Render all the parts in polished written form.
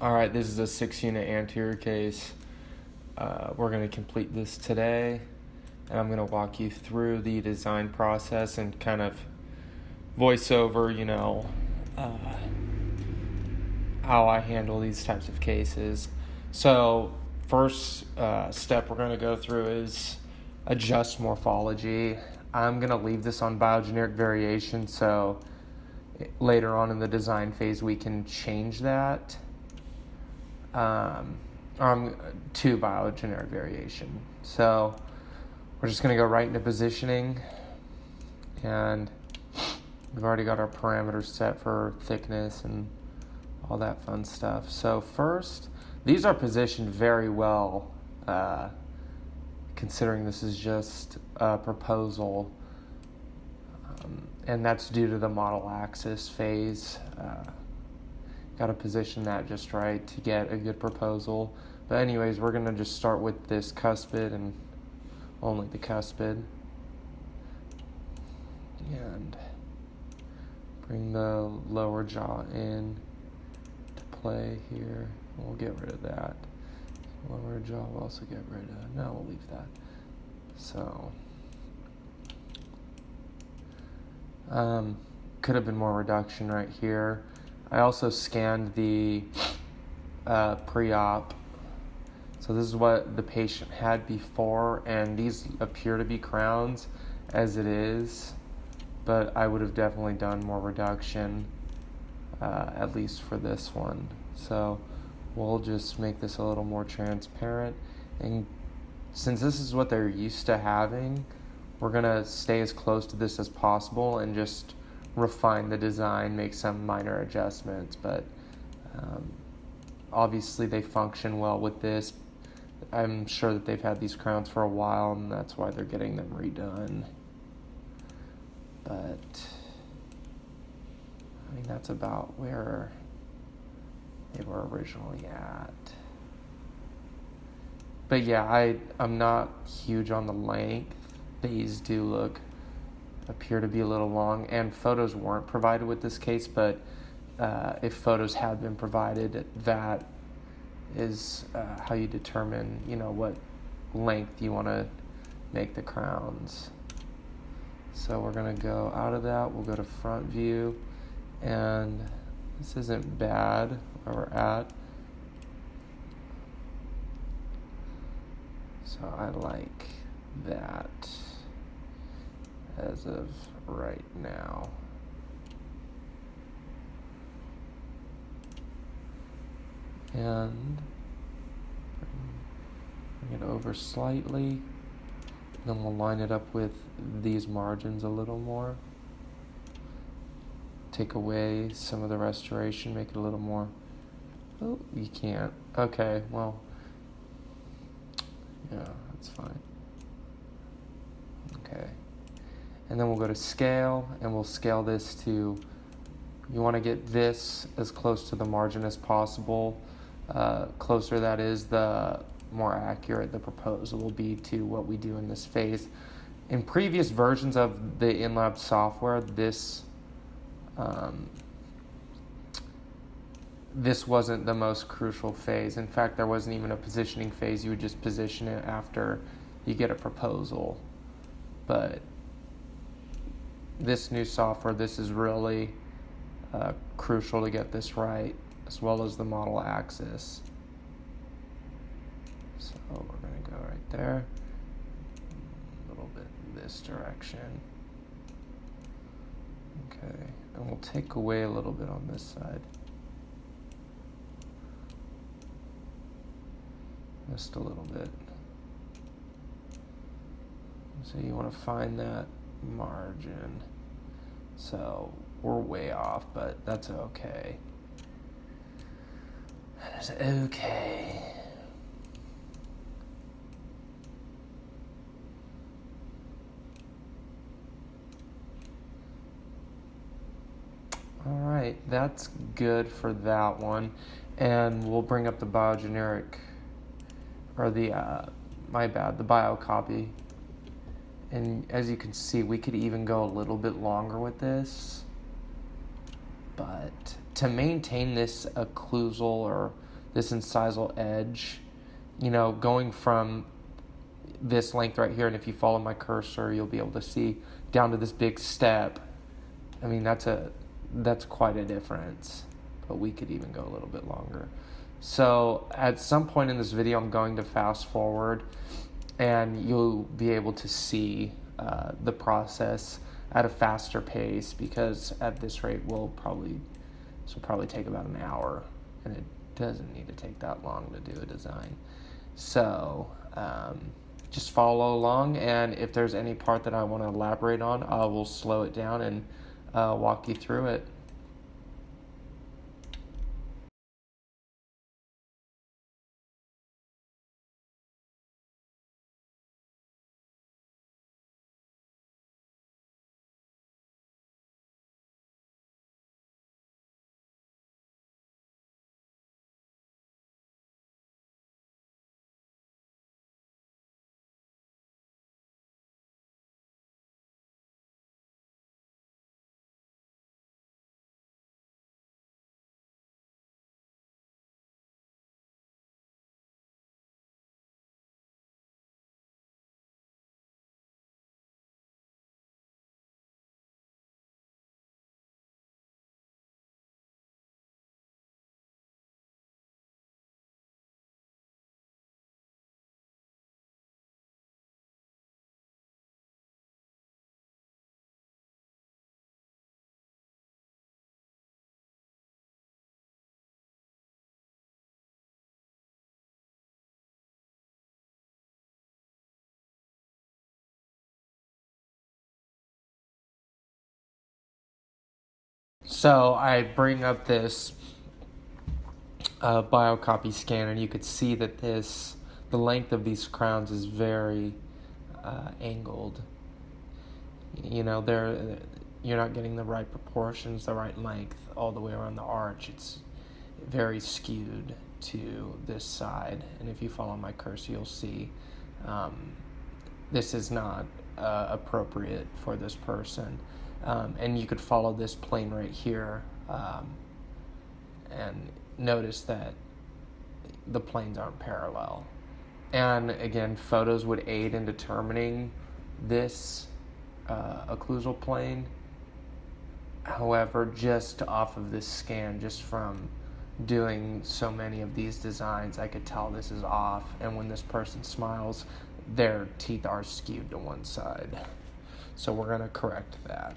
All right, this is a 6-unit anterior case. We're going to complete this today, and I'm going to walk you through the design process and kind of voice over, how I handle these types of cases. So first step we're going to go through is adjust morphology. I'm going to leave this on biogeneric variation, so later on in the design phase we can change that to biogeneric variation. So we're just going to go right into positioning, and we've already got our parameters set for thickness and all that fun stuff. So first, these are positioned very well, considering this is just a proposal, and that's due to the model axis phase. Got to position that just right to get a good proposal. But anyways, we're going to just start with this cuspid and only the cuspid. And bring the lower jaw in to play here. We'll get rid of that. Lower jaw we'll also get rid of. No, we'll leave that. So, could have been more reduction right here. I also scanned the pre-op. So this is what the patient had before, and these appear to be crowns as it is, but I would have definitely done more reduction, at least for this one. So we'll just make this a little more transparent, and since this is what they're used to having, we're gonna stay as close to this as possible and just refine the design, make some minor adjustments, but obviously they function well with this. I'm sure that they've had these crowns for a while, and that's why they're getting them redone. But I mean, that's about where they were originally at. But yeah, I'm not huge on the length. These do appear to be a little long, and photos weren't provided with this case, but if photos had been provided, that is how you determine, what length you want to make the crowns. So we're going to go out of that, we'll go to front view, and this isn't bad where we're at. So I like that as of right now. And bring it over slightly. Then we'll line it up with these margins a little more. Take away some of the restoration, make it a little more. Oh, you can't. Okay, well, yeah, that's fine. Okay. And then we'll go to scale, and we'll scale this to, you want to get this as close to the margin as possible. Closer that is, the more accurate the proposal will be to what we do in this phase. In previous versions of the InLab software, this wasn't the most crucial phase. In fact, there wasn't even a positioning phase. You would just position it after you get a proposal. But this new software, this is really crucial to get this right, as well as the model axis. So we're going to go right there, a little bit in this direction. Okay, and we'll take away a little bit on this side. Just a little bit. So you want to find that margin. So we're way off, but that's okay. That is okay. All right, that's good for that one. And we'll bring up the biogeneric, or the bio copy. And as you can see, we could even go a little bit longer with this. But to maintain this occlusal or this incisal edge, going from this length right here, and if you follow my cursor, you'll be able to see down to this big step. I mean, that's quite a difference, but we could even go a little bit longer. So at some point in this video, I'm going to fast forward, and you'll be able to see the process at a faster pace, because at this rate, this will probably take about an hour, and it doesn't need to take that long to do a design. So just follow along, and if there's any part that I want to elaborate on, I will slow it down and walk you through it. So I bring up this biocopy scan, and you could see that the length of these crowns is very angled. You're not getting the right proportions, the right length all the way around the arch. It's very skewed to this side, and if you follow my cursor, you'll see this is not appropriate for this person. And you could follow this plane right here and notice that the planes aren't parallel. And again, photos would aid in determining this occlusal plane. However, just off of this scan, just from doing so many of these designs, I could tell this is off. And when this person smiles, their teeth are skewed to one side. So we're going to correct that.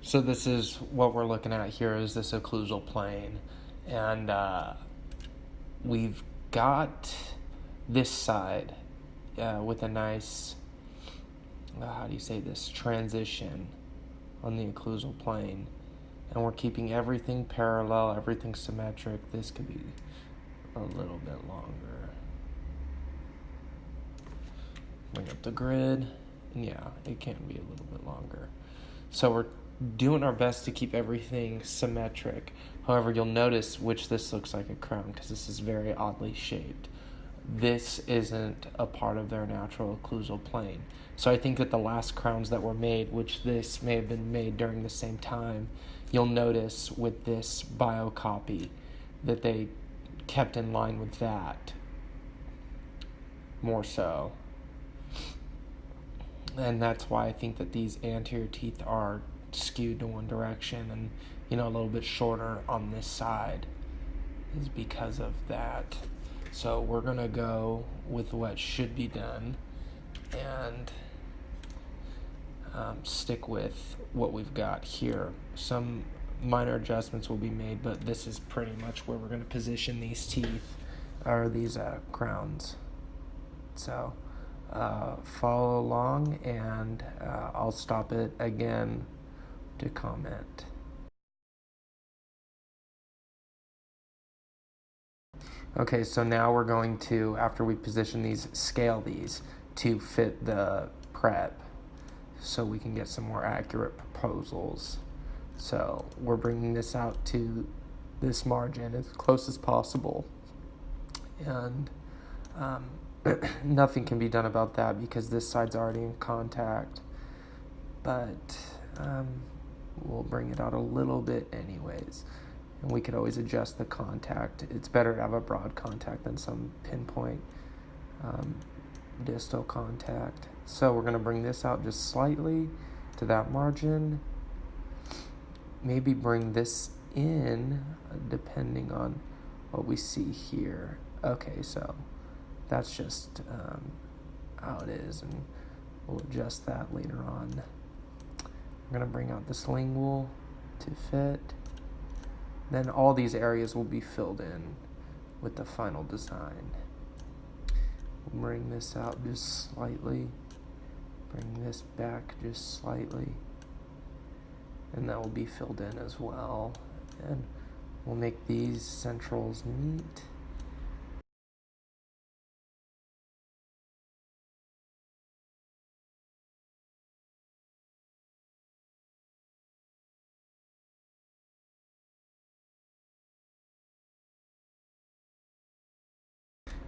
So this is what we're looking at here, is this occlusal plane. And we've got this side with a nice, how do you say this, transition on the occlusal plane. And we're keeping everything parallel, everything symmetric. This could be a little bit longer. Bring up the grid. And yeah, it can be a little bit longer. So we're doing our best to keep everything symmetric. However, you'll notice which this looks like a crown, because this is very oddly shaped. This isn't a part of their natural occlusal plane. So I think that the last crowns that were made, which this may have been made during the same time, you'll notice with this biocopy that they kept in line with that more so. And that's why I think that these anterior teeth are skewed to one direction and, a little bit shorter on this side, is because of that. So we're gonna go with what should be done and stick with what we've got here. Some minor adjustments will be made, but this is pretty much where we're gonna position these teeth, or these crowns. So follow along, and I'll stop it again to comment. Okay, so now we're going to, after we position these, scale these to fit the prep so we can get some more accurate proposals. So we're bringing this out to this margin as close as possible. And nothing can be done about that because this side's already in contact. But we'll bring it out a little bit anyways. And we could always adjust the contact. It's better to have a broad contact than some pinpoint distal contact. So we're going to bring this out just slightly to that margin. Maybe bring this in depending on what we see here. Okay, so that's just how it is, and we'll adjust that later on. I'm going to bring out this lingual to fit. Then all these areas will be filled in with the final design. We'll bring this out just slightly. Bring this back just slightly. And that will be filled in as well. And we'll make these centrals meet.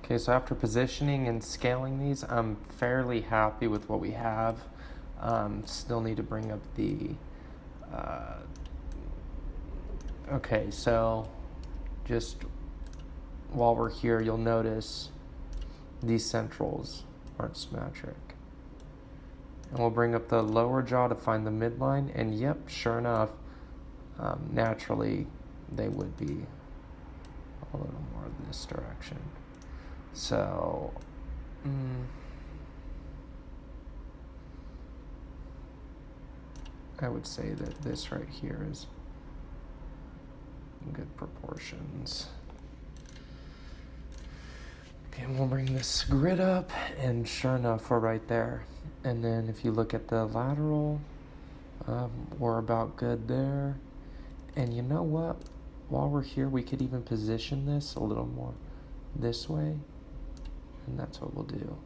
Okay, so after positioning and scaling these, I'm fairly happy with what we have. Still need to bring up the... okay, so just while we're here, you'll notice these centrals aren't symmetric. And we'll bring up the lower jaw to find the midline, and yep, sure enough, naturally they would be a little more this direction. So, I would say that this right here is good proportions. Okay, we'll bring this grid up, and sure enough, we're right there. And then if you look at the lateral, we're about good there. And you know what? While we're here, we could even position this a little more this way. And that's what we'll do.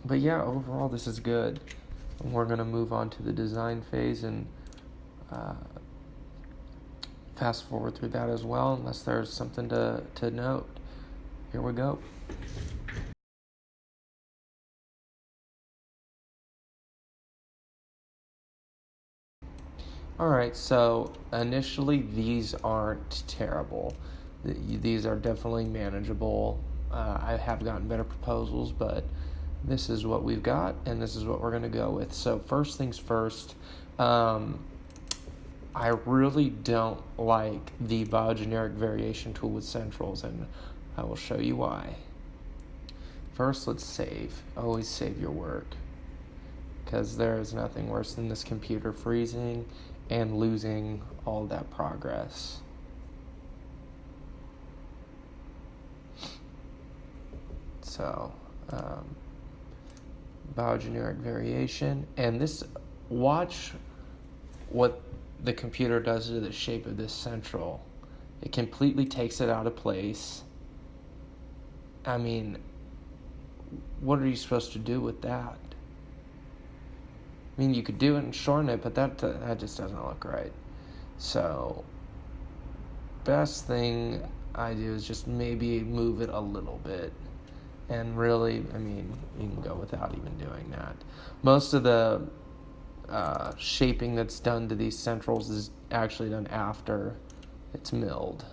But yeah, overall, this is good. And we're going to move on to the design phase and fast forward through that as well, unless there's something to note. Here we go. Alright, so initially these aren't terrible. These are definitely manageable. I have gotten better proposals, but this is what we've got, and this is what we're going to go with. So first things first, I really don't like the biogeneric variation tool with centrals, and I will show you why. First, let's save. Always save your work, because there is nothing worse than this computer freezing and losing all that progress. So, biogeneric variation, and this, watch what the computer does to the shape of this central. It completely takes it out of place. I mean, what are you supposed to do with that? I mean, you could do it and shorten it, but that just doesn't look right. So, best thing I do is just maybe move it a little bit. And really, I mean, you can go without even doing that. Most of the shaping that's done to these centrals is actually done after it's milled.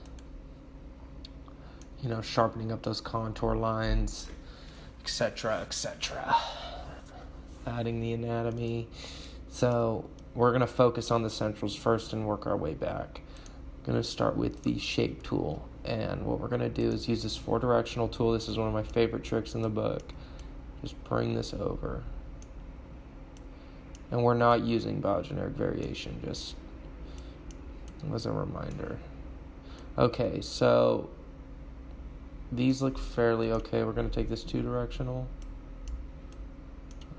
You know, sharpening up those contour lines, etc., etc. Adding the anatomy. So we're going to focus on the centrals first and work our way back. I'm going to start with the shape tool. And what we're going to do is use this 4-directional tool. This is one of my favorite tricks in the book. Just bring this over. And we're not using biogeneric variation, just as a reminder. Okay, so these look fairly okay. We're going to take this 2-directional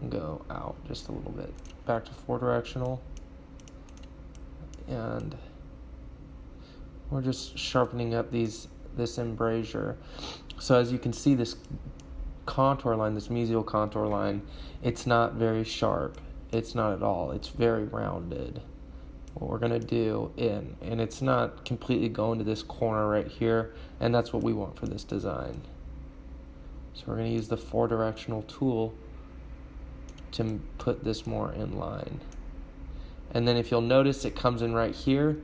and go out just a little bit. Back to 4-directional. And we're just sharpening up this embrasure. So as you can see, this contour line, this mesial contour line, it's not very sharp. It's not at all. It's very rounded. What we're going to do and it's not completely going to this corner right here, and that's what we want for this design. So we're going to use the 4-directional tool to put this more in line. And then if you'll notice, it comes in right here.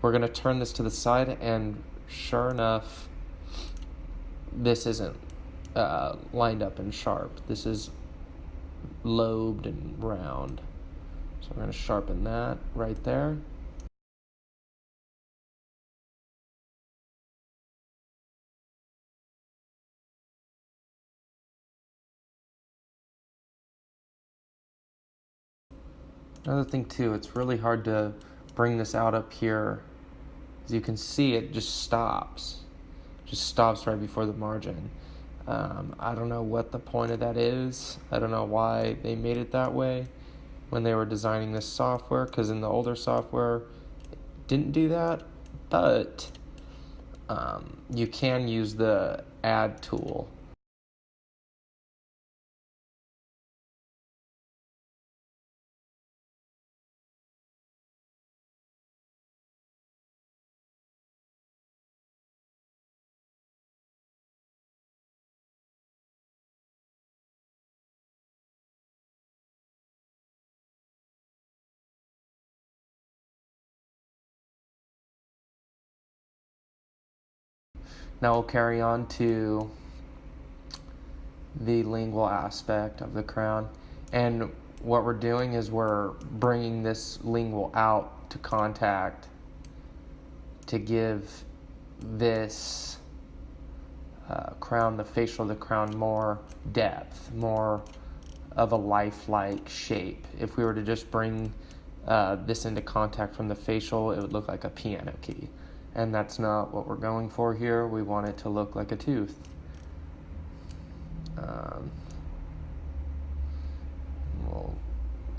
We're going to turn this to the side, and sure enough, this isn't lined up and sharp. This is lobed and round. So we're going to sharpen that right there. Another thing too, it's really hard to bring this out up here. As you can see, it just stops. Just stops right before the margin. I don't know what the point of that is. I don't know why they made it that way when they were designing this software, because in the older software it didn't do that. But you can use the add tool. Now we'll carry on to the lingual aspect of the crown. And what we're doing is we're bringing this lingual out to contact to give this crown, the facial of the crown, more depth, more of a lifelike shape. If we were to just bring this into contact from the facial, it would look like a piano key. And that's not what we're going for here. We want it to look like a tooth. We'll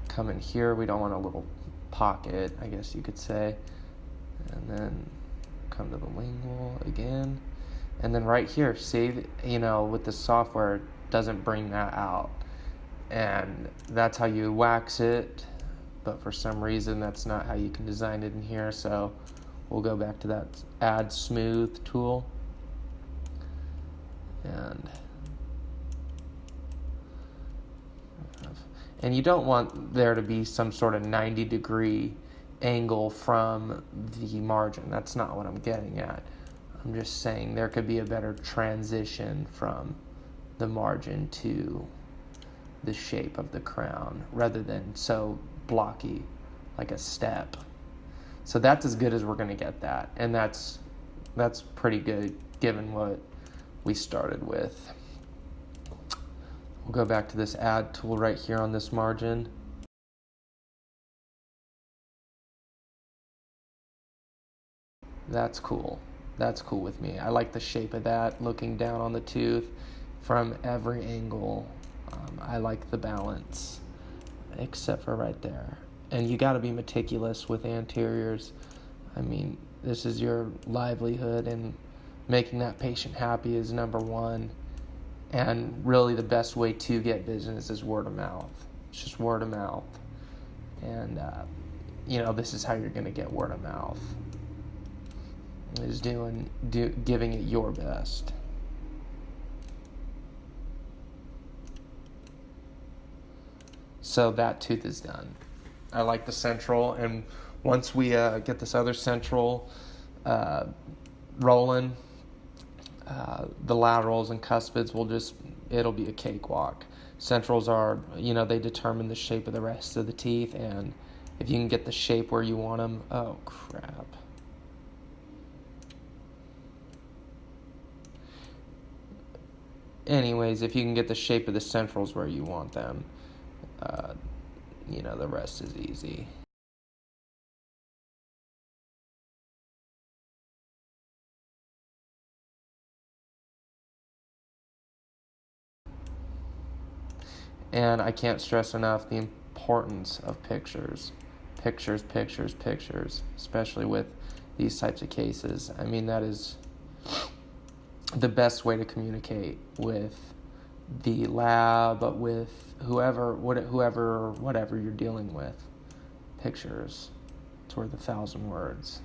come in here. We don't want a little pocket, I guess you could say. And then come to the lingual again. And then right here, see, with the software, it doesn't bring that out. And that's how you wax it. But for some reason, that's not how you can design it in here. So we'll go back to that add smooth tool. And you don't want there to be some sort of 90-degree angle from the margin. That's not what I'm getting at. I'm just saying there could be a better transition from the margin to the shape of the crown rather than so blocky like a step. So that's as good as we're going to get that. And that's pretty good given what we started with. We'll go back to this add tool right here on this margin. That's cool. That's cool with me. I like the shape of that, looking down on the tooth from every angle. I like the balance, except for right there. And you got to be meticulous with anteriors. I mean, this is your livelihood, and making that patient happy is number one. And really the best way to get business is word of mouth. It's just word of mouth. And, this is how you're going to get word of mouth. Is giving it your best. So that tooth is done. I like the central, and once we get this other central rolling, the laterals and cuspids it'll be a cakewalk. Centrals are, they determine the shape of the rest of the teeth, and if you can get the shape where you want them, oh crap. anyways, if you can get the shape of the centrals where you want them, the rest is easy. And I can't stress enough the importance of pictures. Pictures, pictures, pictures, especially with these types of cases. I mean, that is the best way to communicate with the lab, with whatever you're dealing with. Pictures, it's worth 1,000 words.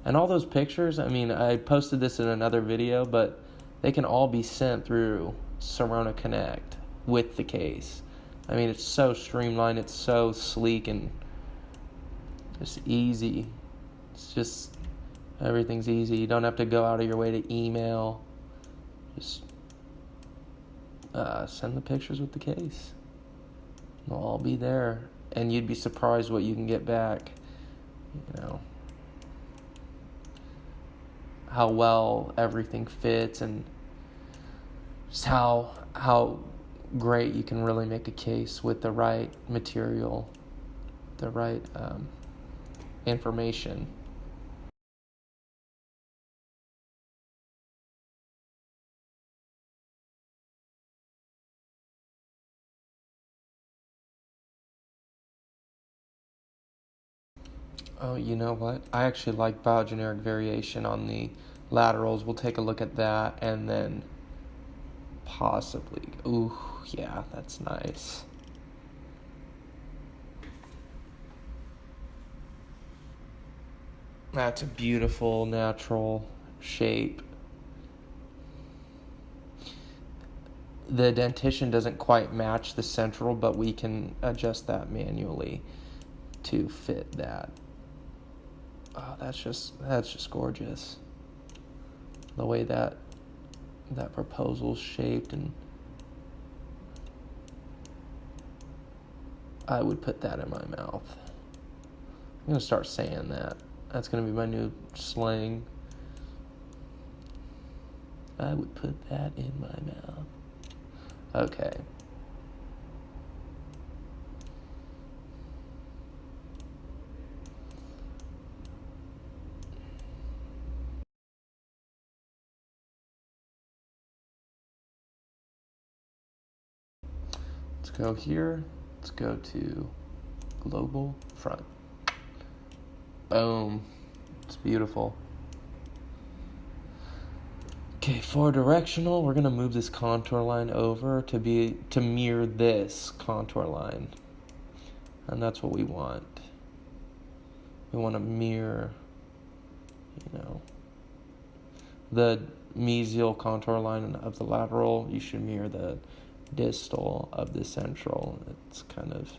And all those pictures, I mean, I posted this in another video, but they can all be sent through Sirona Connect with the case. I mean, it's so streamlined, it's so sleek and just easy. It's just, everything's easy. You don't have to go out of your way to email. Just send the pictures with the case. They'll all be there. And you'd be surprised what you can get back. How well everything fits, and just how great you can really make a case with the right material, the right information. Oh, you know what? I actually like biogeneric variation on the laterals. We'll take a look at that, and then possibly, ooh, yeah, that's nice. That's a beautiful natural shape. The dentition doesn't quite match the central, but we can adjust that manually to fit that. Oh, that's just gorgeous. The way that proposal's shaped, and I would put that in my mouth. I'm gonna start saying that. That's gonna be my new slang. I would put that in my mouth. Okay. Let's go here. Let's go to global front. Boom. It's beautiful. Okay, for directional, we're gonna move this contour line over to mirror this contour line. And that's what we want. We want to mirror, the mesial contour line of the lateral. You should mirror the distal of the central. It's kind of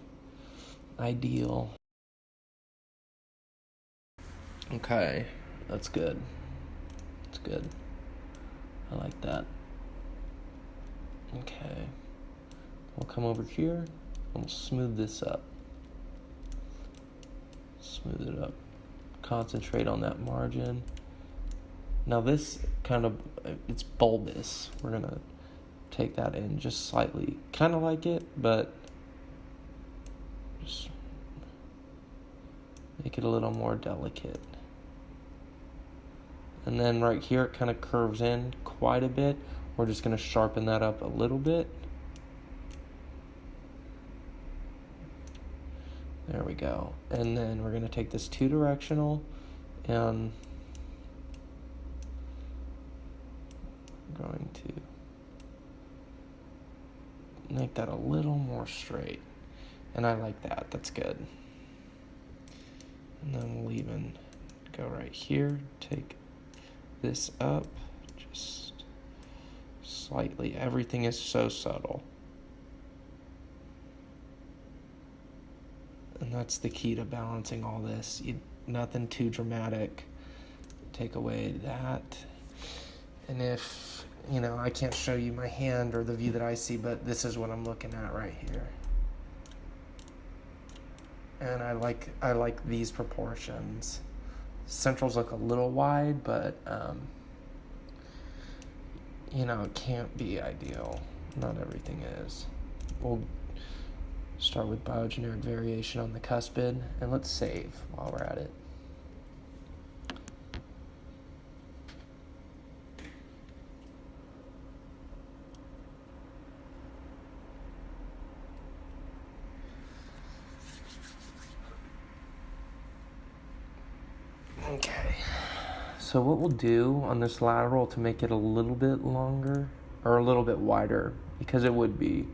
ideal. Okay, that's good. That's good. I like that. Okay. We'll come over here and we'll smooth this up. Smooth it up. Concentrate on that margin. Now this it's bulbous. We're gonna take that in just slightly. Kind of like it, but just make it a little more delicate. And then right here it kind of curves in quite a bit. We're just going to sharpen that up a little bit. There we go. And then we're going to take this 2-directional and I'm going to make that a little more straight. And I like that. That's good. And then we'll even go right here, take this up just slightly. Everything is so subtle, and that's the key to balancing all this. Nothing too dramatic. Take away that, and if I can't show you my hand or the view that I see, but this is what I'm looking at right here. And I like these proportions. Centrals look a little wide, but you know, it can't be ideal. Not everything is. We'll start with biogeneric variation on the cuspid, and let's save while we're at it. Okay, so what we'll do on this lateral to make it a little bit longer, or a little bit wider, because it would be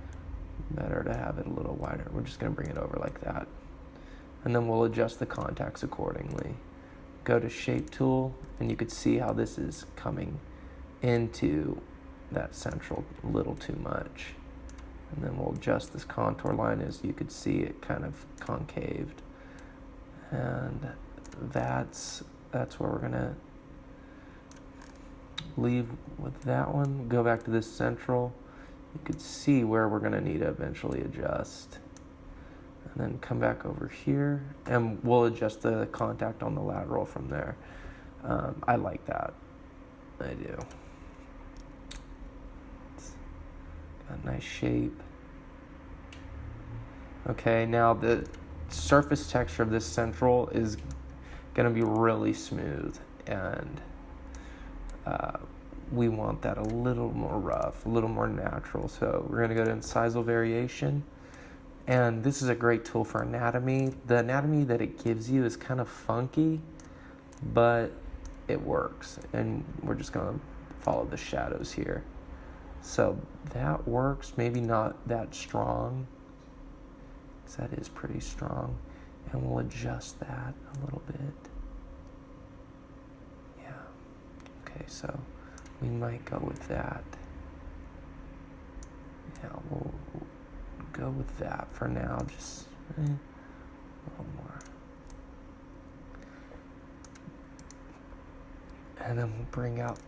better to have it a little wider, we're just going to bring it over like that. And then we'll adjust the contacts accordingly. Go to Shape Tool, and you could see how this is coming into that central a little too much. And then we'll adjust this contour line as you could see it kind of concaved. And that's where we're gonna leave with that one. Go back to this central. You could see where we're gonna need to eventually adjust. And then come back over here, and we'll adjust the contact on the lateral from there. I like that. I do. It's got a nice shape. Okay, now the surface texture of this central is going to be really smooth, and we want that a little more rough, a little more natural. So we're going to go to Incisal Variation, and this is a great tool for anatomy. The anatomy that it gives you is kind of funky, but it works, and we're just going to follow the shadows here. So that works, maybe not that strong, because that is pretty strong. And we'll adjust that a little bit. Yeah. Okay, so we might go with that. Yeah, we'll go with that for now. Just a little more. And then we'll bring out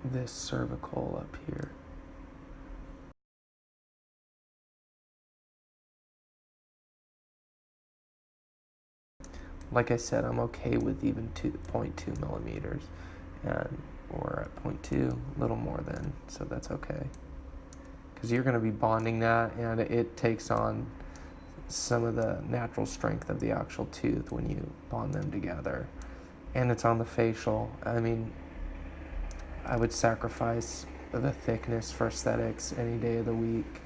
this cervical up here. Like I said, I'm okay with even 0.2 millimeters, and we're at 0.2, a little more than, so that's okay. Because you're going to be bonding that, and it takes on some of the natural strength of the actual tooth when you bond them together. And it's on the facial. I mean, I would sacrifice the thickness for aesthetics any day of the week.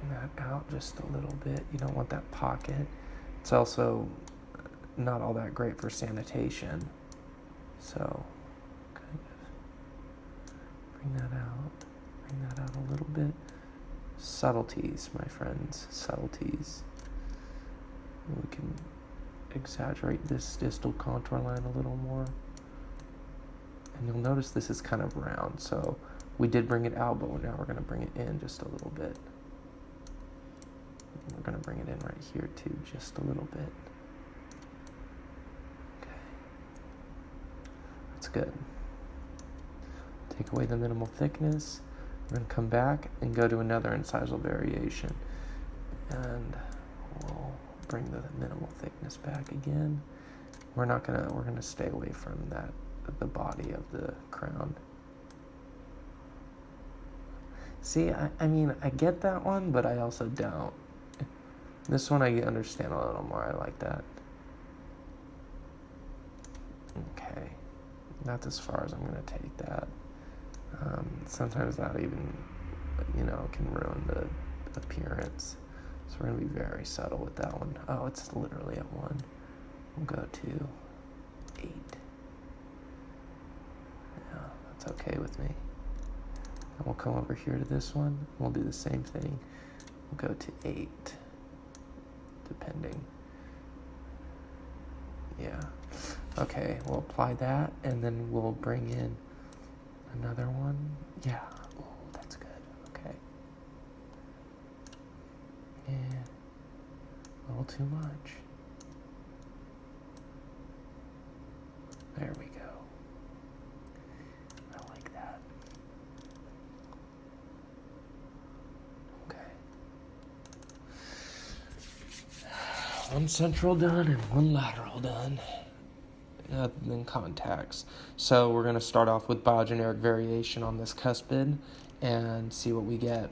That out just a little bit. You don't want that pocket. It's also not all that great for sanitation. So kind of bring that out a little bit. Subtleties, my friends, subtleties. We can exaggerate this distal contour line a little more. And you'll notice this is kind of round. So we did bring it out, but now we're going to bring it in just a little bit. We're going to bring it in right here too, just a little bit. Okay. That's good. Take away the minimal thickness. We're going to come back and go to another incisal variation. And we'll bring the minimal thickness back again. We're going to stay away from that, the body of the crown. See, I mean, I get that one, but I also don't. This one I understand a little more. I like that. Okay. That's as far as I'm going to take that. Sometimes that even, can ruin the appearance. So we're going to be very subtle with that one. Oh, it's literally at 1. We'll go to 8. Yeah, that's okay with me. And we'll come over here to this one. We'll do the same thing. We'll go to 8. Depending. Yeah. Okay, we'll apply that, and then we'll bring in another one. Yeah. Oh, that's good. Okay. Yeah. A little too much. There we go. I like that. one central done and one lateral done. Then contacts. So we're going to start off with biogeneric variation on this cuspid and see what we get.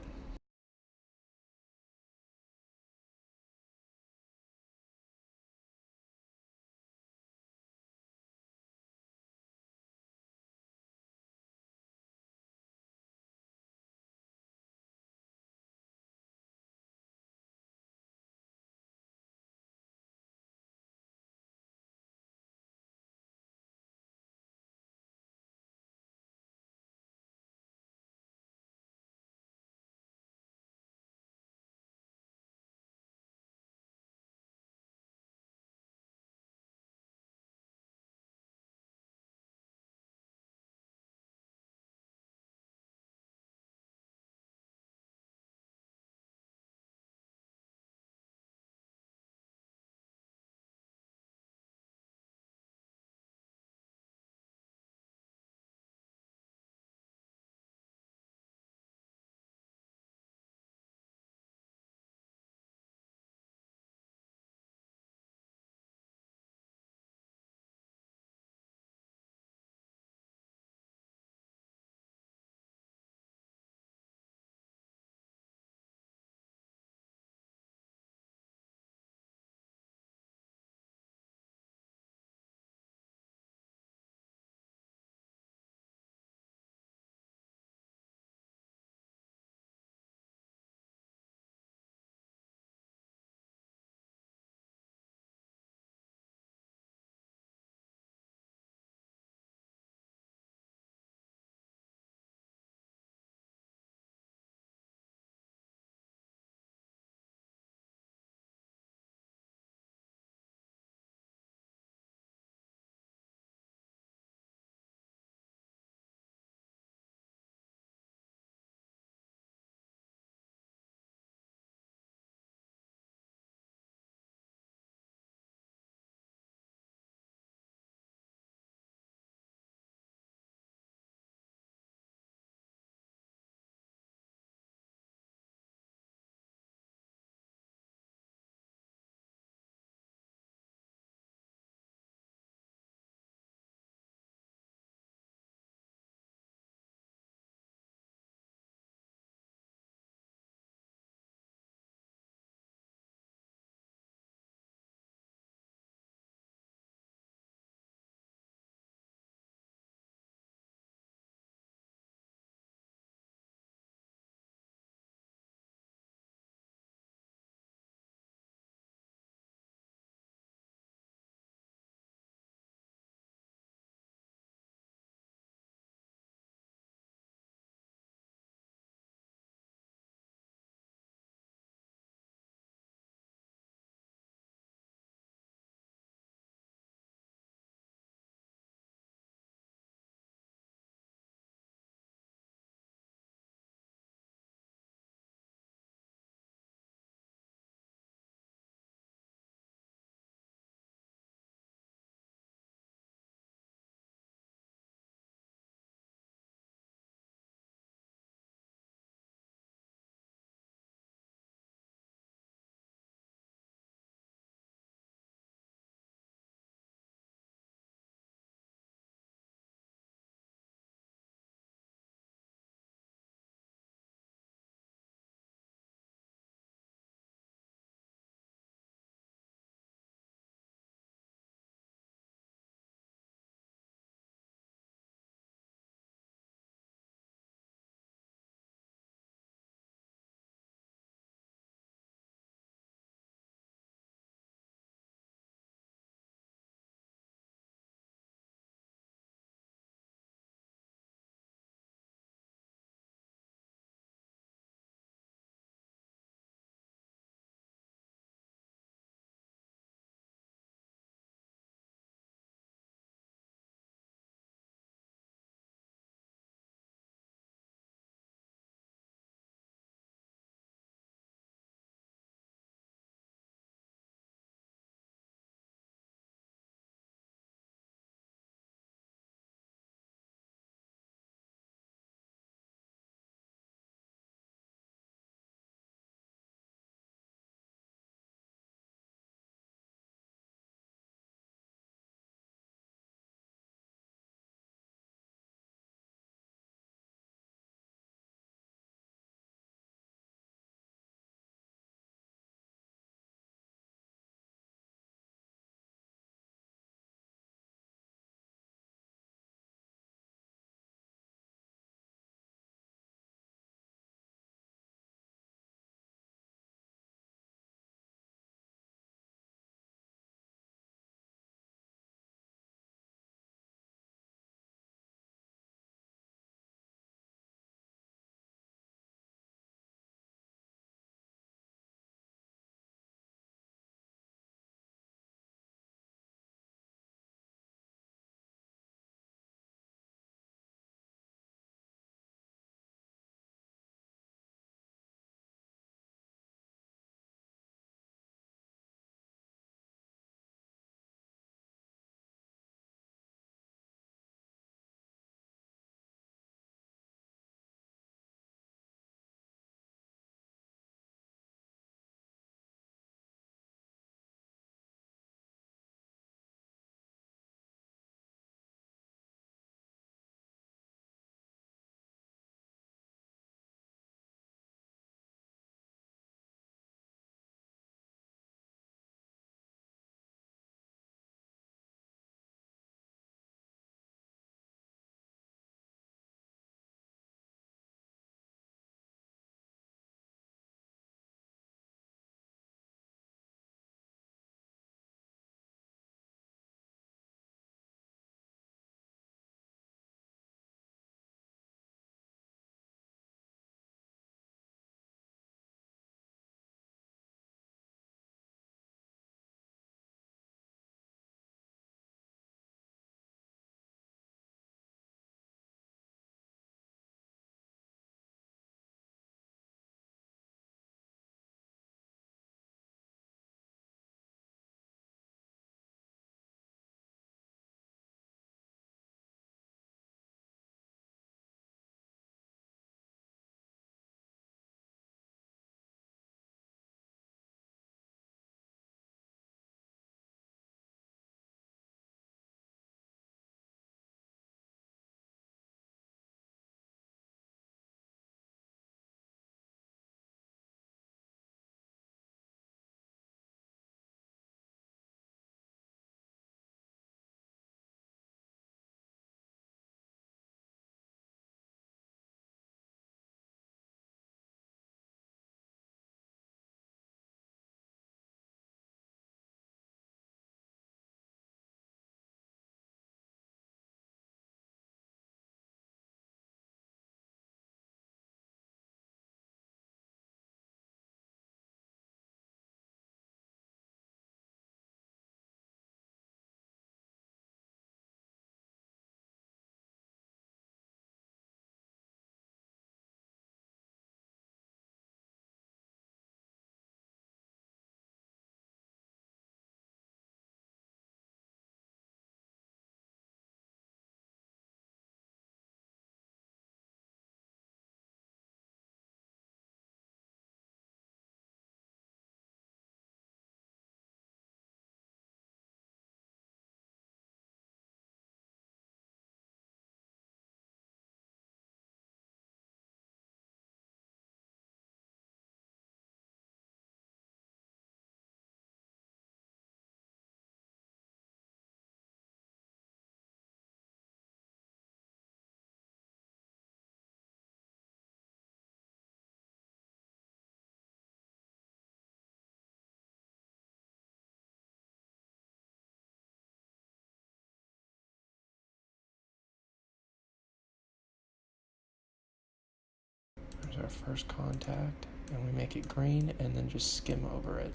our first contact, and we make it green, and then just skim over it.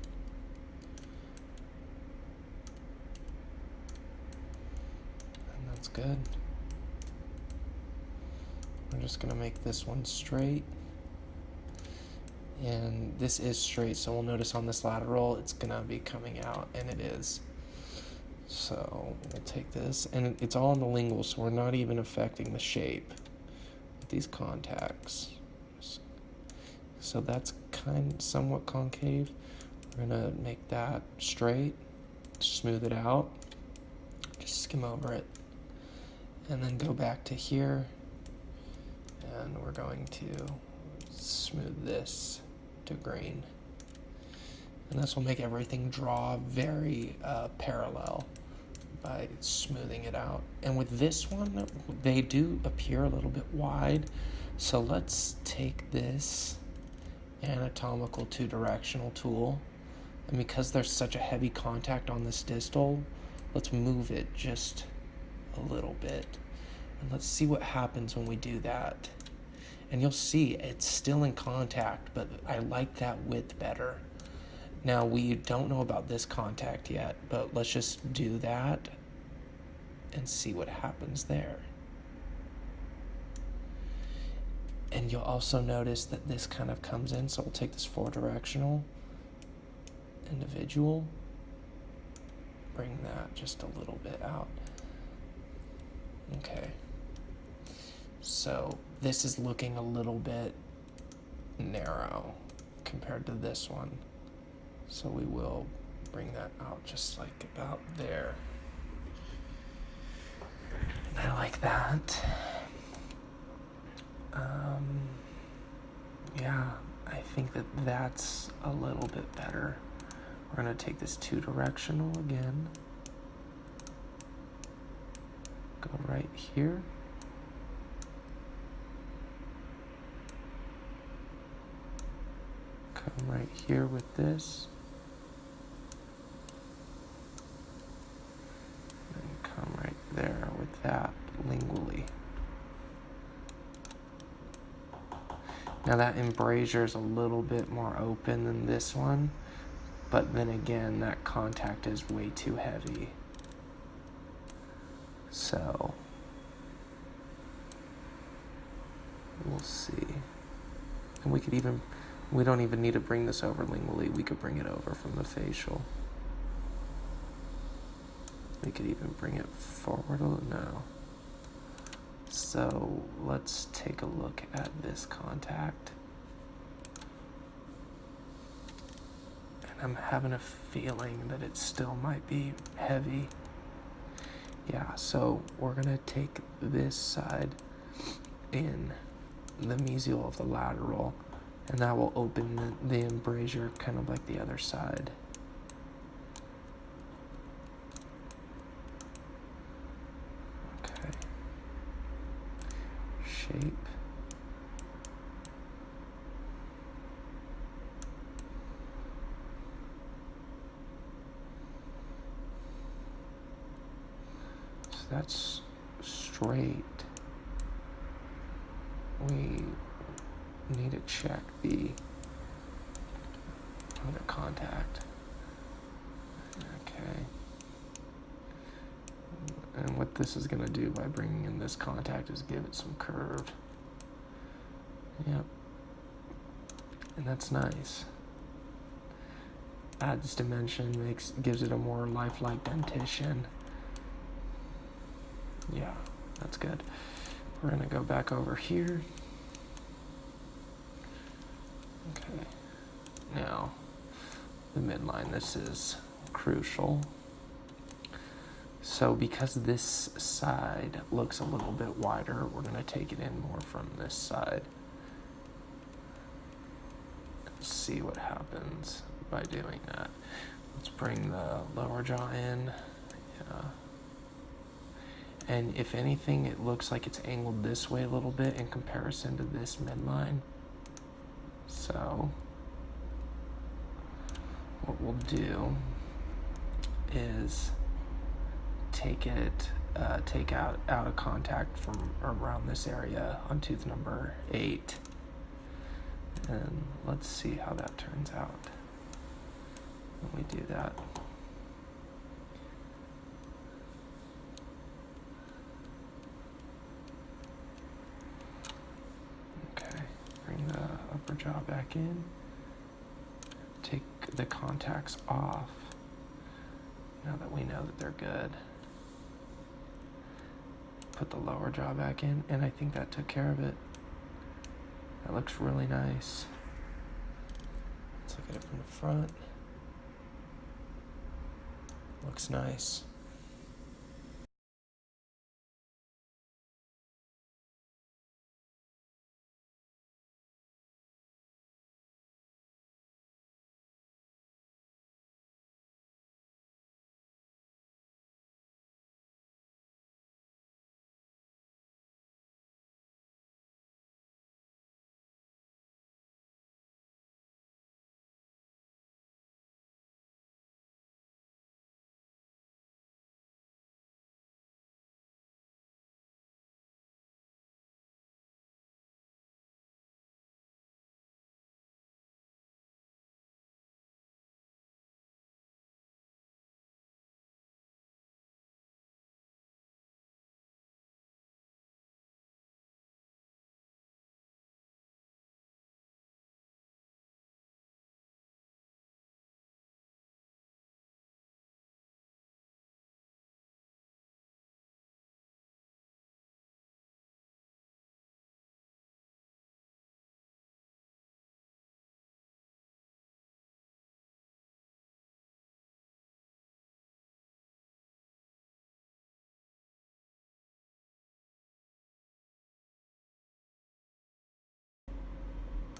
And that's good. We're just gonna make this one straight. And this is straight, so we'll notice on this lateral, it's gonna be coming out, and it is. So we'll take this, and it's all in the lingual, so we're not even affecting the shape with these contacts. So that's somewhat concave. We're gonna make that straight, smooth it out, just skim over it, and then go back to here, and we're going to smooth this to green. And this will make everything draw very parallel by smoothing it out. And with this one, they do appear a little bit wide. So let's take this anatomical two-directional tool, and because there's such a heavy contact on this distal, let's move it just a little bit. And let's see what happens when we do that. And you'll see it's still in contact, but I like that width better. Now, we don't know about this contact yet, but let's just do that and see what happens there. And you'll also notice that this kind of comes in, so we'll take this four-directional individual, bring that just a little bit out. Okay. So this is looking a little bit narrow compared to this one. So we will bring that out just like about there. I like that. Yeah, I think that that's a little bit better. We're gonna take this two-directional again. Go right here. Come right here with this. And come right there with that lingually. Now that embrasure is a little bit more open than this one, but then again, that contact is way too heavy. So we'll see. And we don't even need to bring this over lingually. We could bring it over from the facial. We could even bring it forward a little. No. So let's take a look at this contact. And I'm having a feeling that it still might be heavy. Yeah, so we're gonna take this side in the mesial of the lateral, and that will open the embrasure kind of like the other side. Okay. Shape. So that's straight. We need to check the other contact. Okay. And what this is going to do by bringing in this contact is give it some curve. Yep. And that's nice. Adds dimension, gives it a more lifelike dentition. Yeah, that's good. We're going to go back over here. Okay. Now, the midline, this is crucial. So because this side looks a little bit wider, we're going to take it in more from this side. See what happens by doing that. Let's bring the lower jaw in. Yeah. And if anything, it looks like it's angled this way a little bit in comparison to this midline. So what we'll do is take out of contact from around this area on tooth number 8. And let's see how that turns out when we do that. Okay, bring the upper jaw back in. Take the contacts off now that we know that they're good. Put the lower jaw back in, and I think that took care of it. That looks really nice. Let's look at it from the front. Looks nice.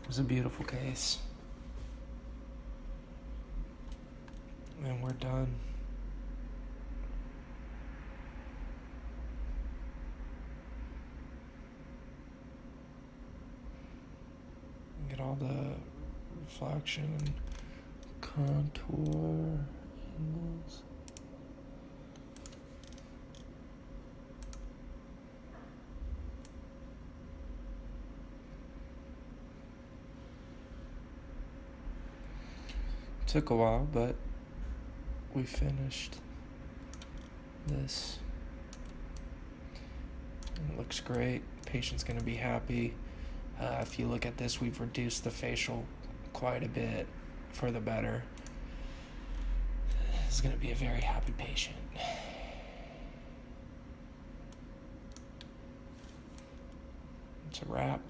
It's a beautiful case. And we're done. Get all the reflection and contour angles. Took a while, but we finished this. It looks great. Patient's gonna be happy. If you look at this, we've reduced the facial quite a bit for the better. This is gonna be a very happy patient. It's a wrap.